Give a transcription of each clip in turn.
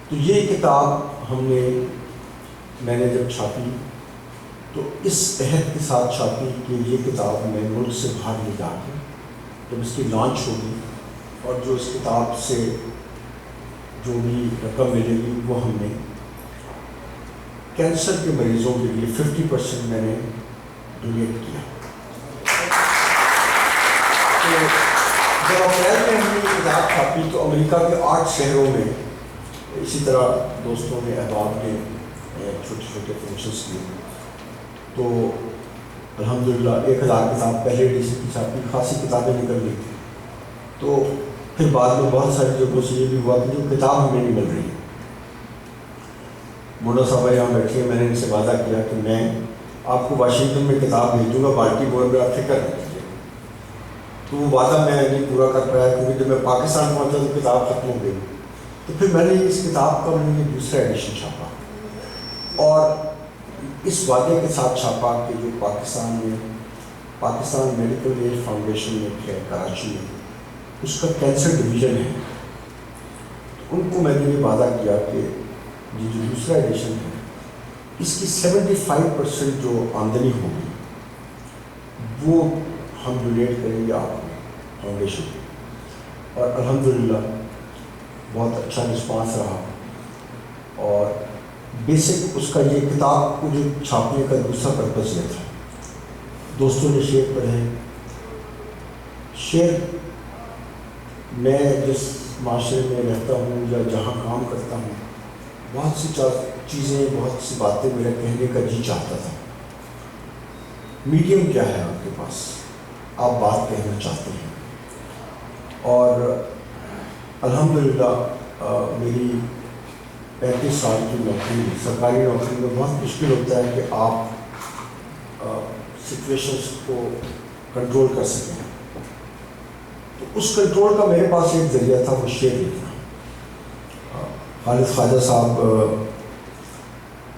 تو یہ کتاب میں نے جب چھاپی تو اس عہد کے ساتھ چھاپی کہ یہ کتاب میں ملک سے باہر لے جا کے جب اس کی لانچ ہوگی اور جو اس کتاب سے جو بھی رقم ملے گی وہ ہم نے کینسر کے مریضوں کے لیے 50% میں نے ڈونیٹ کیا۔ تو جب اپریل میں ہم نے یہ کتاب چھاپی تو امریکہ کے 8 شہروں میں اسی طرح دوستوں نے احباب نے چھوٹے چھوٹے فنکشنس کیے، تو الحمدللہ 1000 کتاب پہلے ایڈیشن کی چھاپی، خاصی کتابیں نکل گئی تھیں۔ تو پھر بعد میں بہت ساری جگہوں سے یہ بھی ہوا کہ جو کتاب ہمیں نہیں مل رہی ہے۔ مونا صاحب یہاں بیٹھے ہیں، میں نے ان سے وعدہ کیا کہ میں آپ کو واشنگٹن میں کتاب بھیجوں گا، بالٹیمور میں آپ فکر نہ کیجیے۔ تو وہ وعدہ میں نہیں پورا کر پایا کیونکہ جب میں پاکستان پہنچا تو کتاب ختم ہو گئی۔ تو پھر میں نے اس کتاب کا دوسرا ایڈیشن چھاپا اور اس وعدے کے ساتھ چھاپا کہ جو پاکستان میڈیکل ایڈ فاؤنڈیشن میں ہے کراچی میں، اس کا کینسر ڈویژن ہے، ان کو میں نے یہ وعدہ کیا کہ یہ جو دوسرا ایڈیشن ہے اس کی 75% جو آمدنی ہوگی وہ ہم ڈونیٹ کریں گے آپ کو فاؤنڈیشن کو۔ اور الحمدللہ بہت اچھا رسپانس رہا، اور بیسک اس کا یہ کتاب کو جو چھاپنے کا دوسرا پرپز یہ تھا، دوستوں نے شعر پڑھے۔ شعر میں جس معاشرے میں رہتا ہوں یا جہاں کام کرتا ہوں، بہت سی چیزیں، بہت سی باتیں میرا کہنے کا جی چاہتا تھا۔ میڈیم کیا ہے آپ کے پاس، آپ بات کہنا چاہتے ہیں، اور الحمدللہ میری 35 سال کی نوکری، سرکاری نوکری میں بہت مشکل ہوتا ہے کہ آپ سچویشنس کو کنٹرول کر سکیں۔ تو اس کنٹرول کا میرے پاس ایک ذریعہ تھا، وہ شعر لکھنا۔ خالد خواجہ صاحب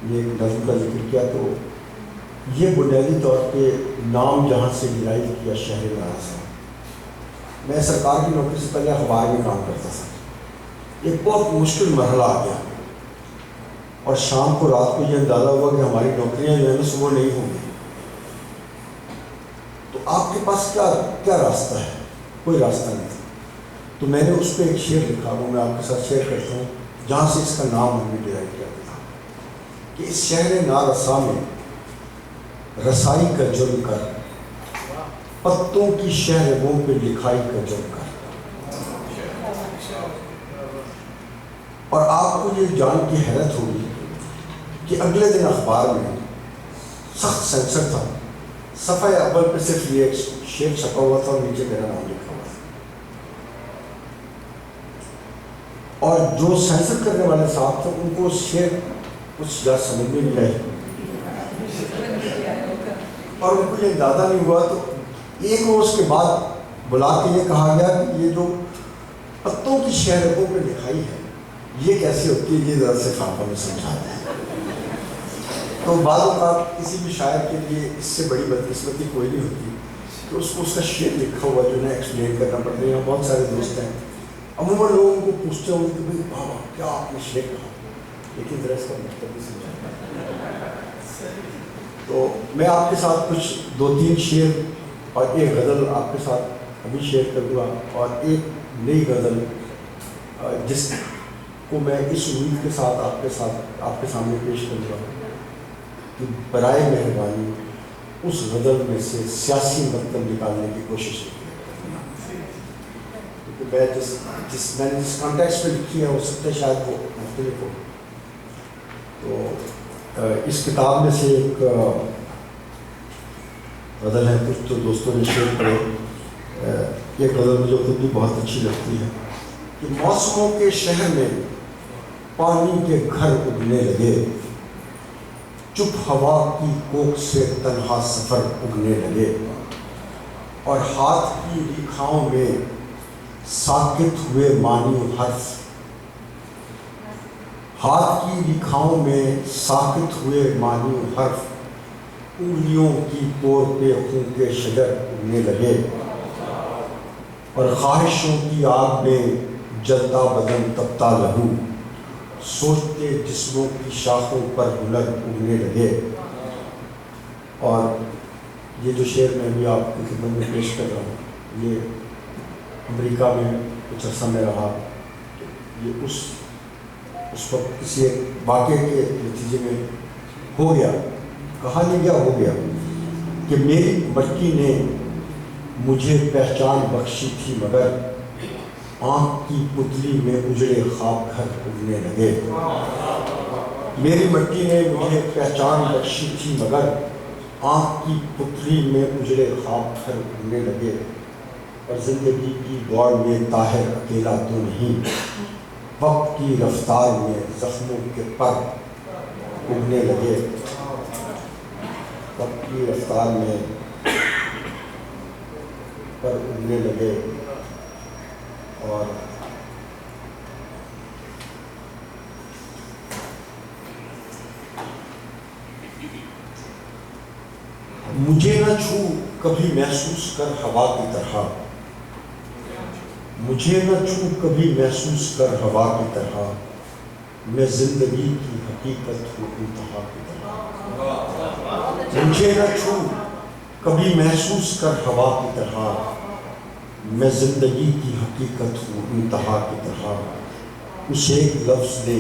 نے ایک نظم کا ذکر کیا، تو یہ بنیادی طور پہ نام جہاں سے ڈرائیو کیا شہر ناراض۔ میں سرکار کی نوکری سے پہلے اخبار میں کام کرتا تھا، ایک بہت مشکل مرحلہ آ گیا، اور شام کو رات کو یہ اندازہ ہوا کہ ہماری نوکریاں جو ہے نا صبح نہیں ہوں گی، تو آپ کے پاس کیا راستہ ہے؟ کوئی راستہ نہیں تھا۔ تو میں نے اس پہ ایک شعر لکھا، وہ میں آپ کے ساتھ شیئر کرتا ہوں، جہاں سے اس کا نام ہم نے ڈرائیو کیا تھا کہ اس شہر نارسا میں رسائی کا جرم کر، پتوں کی شہروں پہ لکھائی کا جرم کر۔ اور آپ کو یہ جان کی حیرت ہوگی کہ اگلے دن اخبار میں سخت سینسر تھا، صفحہ اول پہ صرف یہ شعر چھپا ہوا تھا اور نیچے میرا نام لکھا ہوا تھا، اور جو سینسر کرنے والے صاحب تھے ان کو شعر کچھ زیادہ سمجھ میں نہیں آئی، اور ان کو یہ اندازہ نہیں ہوا۔ تو ایک روز کے بعد بلا کے یہ کہا گیا کہ یہ جو پتوں کی شہروں پہ لکھائی ہے یہ کیسے ہوتی ہے، یہ ذرا سے آپ ہمیں سمجھا دیں۔ تو بعض اوقات کسی بھی شاعر کے لیے اس سے بڑی بدقسمتی کوئی نہیں ہوتی کہ اس کو اس کا شعر لکھا ہوا جو ہے ایکسپلین کرنا پڑتا ہے۔ یہاں بہت سارے دوست ہیں، عموماً لوگوں کو پوچھتے ہوں گے کہ بھائی بابا کیا آپ نے شعر کہا، لیکن ذرا اس کا مطلب بھی سمجھا۔ تو میں آپ کے ساتھ کچھ 2-3 شعر اور ایک غزل آپ کے ساتھ ابھی شیئر کروں گا، اور ایک نئی غزل جس کو میں اس امید کے ساتھ آپ کے سامنے پیش کروں گا کہ برائے مہربانی اس غزل میں سے سیاسی مطلب نکالنے کی کوشش کی، کیونکہ میں میں نے جس کانٹیکسٹ میں لکھی ہے ہو سکتا ہے شاید وہ مختلف ہو۔ تو اس کتاب میں سے ایک غزل ہے، کچھ تو دوستوں نے شیئر کرے، ایک غزل مجھے خود بھی بہت اچھی لگتی ہے کہ موسموں کے شہر میں پانی کے گھر اگنے لگے، چپ ہوا کی کوکھ سے تنہا سفر اگنے لگے، اور ہاتھ کی ریکھاؤں میں ساکت ہوئے معنی و حرف، ہاتھ کی ریکھاؤں میں ساکت ہوئے معنی و حرف، انگلیوں کی پور پہ خون کے شجر اگنے لگے، اور خواہشوں کی آگ میں جلتا بدن تپتا لہو، سوچتے جسموں کی شاخوں پر ہنر اگنے لگے. اور یہ جو شعر میں بھی آپ کی خدمت میں پیش کر رہا ہوں، یہ امریکہ میں کچھ عرصہ میں رہا. یہ اس وقت کسی ایک واقعے کے نتیجے میں ہو گیا. کہانی کیا ہو گیا کہ میری مٹی نے مجھے پہچان بخشی تھی، مگر آنکھ کی پتلی میں اجڑے خواب گھر اگنے لگے. میری مٹی نے مجھے پہچان بخشی تھی، مگر آنکھ کی پتلی میں اجڑے خواب گھر اگنے لگے. اور زندگی کی دوڑ میں طاہر اکیلا تو نہیں، وقت کی رفتار میں زخموں کے پر اگنے لگے. وقت کی رفتار میں پر اگنے لگے. اور مجھے نہ چھو کبھی محسوس کر ہوا کی طرح، مجھے نہ چھو کبھی محسوس کر ہوا کی طرح، میں زندگی کی حقیقت ہوں انتہا کی طرح. مجھے نہ چھو کبھی محسوس کر ہوا کی طرح، میں زندگی کی حقیقت ہوں انتہا کی طرح. اس ایک لفظ نے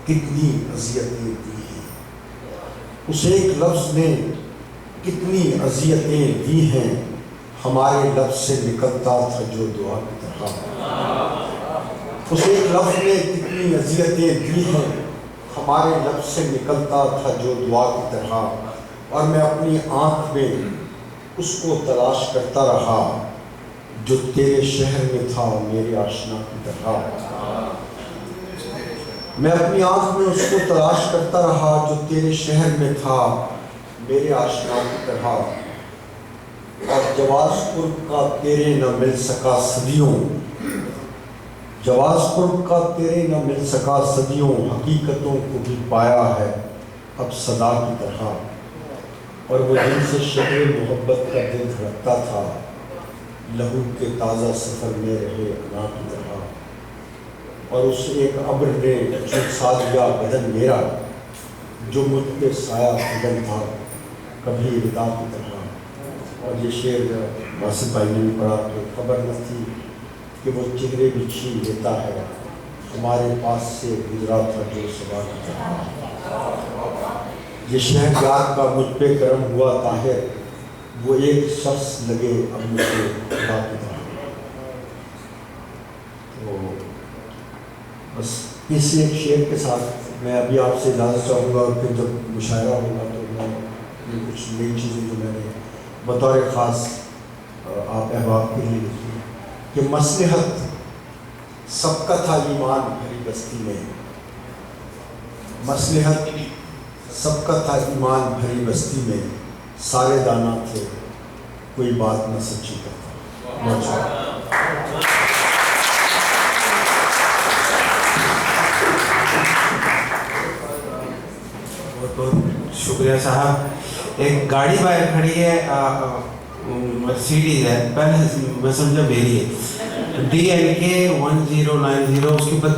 کتنی اذیتیں دی ہیں، اس ایک لفظ نے کتنی اذیتیں دی ہیں، ہمارے لفظ سے نکلتا تھا جو دعا کی طرح. اس ایک لفظ نے کتنی اذیتیں دی ہیں، ہمارے لفظ سے نکلتا تھا جو دعا کی طرح. اور میں اپنی آنکھ میں اس کو تلاش کرتا رہا جو تیرے شہر میں تھا میرے آشنا کی طرح. میں اپنی آنکھ میں اس کو تلاش کرتا رہا جو تیرے شہر میں تھا میرے آشنا کی طرح. اور جواز قرب کا تیرے نہ مل سکا صدیوں، جواز قرب کا تیرے نہ مل سکا صدیوں، حقیقتوں کو بھی پایا ہے اب صدا کی طرح. اور وہ دل سے شبِ محبت کا دل دھڑکتا تھا، لہو کے تازہ سفر میں رہے انا کی طرح. اور اس ایک ابر نے جھلسا دیا بدن میرا، جو مجھ پہ سایہ فگن تھا کبھی ردا کی طرح. اور یہ شعر واصف بھائی نے بھی پڑھا تو خبر نہ تھی کہ وہ چہرے بھی چھین لیتا ہے، ہمارے پاس سے گزرا تھا جو صبا کی طرح. یہ شہر یار کا مجھ پہ کرم ہوا طاہر، وہ ایک شخص لگے اب مجھے خدا کی طرح. تو بس اس ایک شعر کے ساتھ میں ابھی آپ سے اجازت چاہوں گا، اور پھر جب مشاعرہ ہوگا تو میں یہ کچھ نئی چیزیں جو میں نے بطور خاص آپ احباب کے لیے لکھی کہ مصلحت سب کا تھا ایمان بھری بستی میں، مصلحت سب کا تھا ایمان بھری بستی میں، سارے دانا تھے کوئی بات نہ سچی کرتا. بہت بہت شکریہ صاحب. ایک گاڑی باہر کھڑی ہے، مرسیڈیز ہے، پہلے میں سمجھا میری ہے، DNK 1090، اس کے اوپر